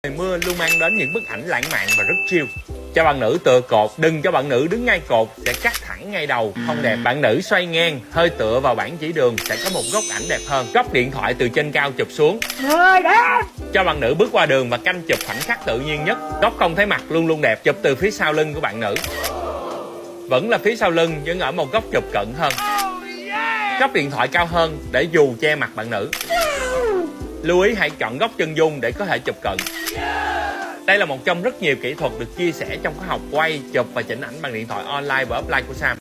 Trời mưa luôn mang đến những bức ảnh lãng mạn và rất chill. Cho bạn nữ tựa cột, đừng cho bạn nữ đứng ngay cột, sẽ cắt thẳng ngay đầu, không đẹp. Bạn nữ xoay ngang, hơi tựa vào bảng chỉ đường, sẽ có một góc ảnh đẹp hơn. Góc điện thoại từ trên cao chụp xuống. Cho bạn nữ bước qua đường và canh chụp khoảnh khắc tự nhiên nhất. Góc không thấy mặt luôn luôn đẹp. Chụp từ phía sau lưng của bạn nữ. Vẫn là phía sau lưng nhưng ở một góc chụp cận hơn. Góc điện thoại cao hơn để dù che mặt bạn nữ. Lưu ý hãy chọn góc chân dung để có thể chụp cận. Đây là một trong rất nhiều kỹ thuật được chia sẻ trong khóa học quay, chụp và chỉnh ảnh bằng điện thoại online và offline của Sam.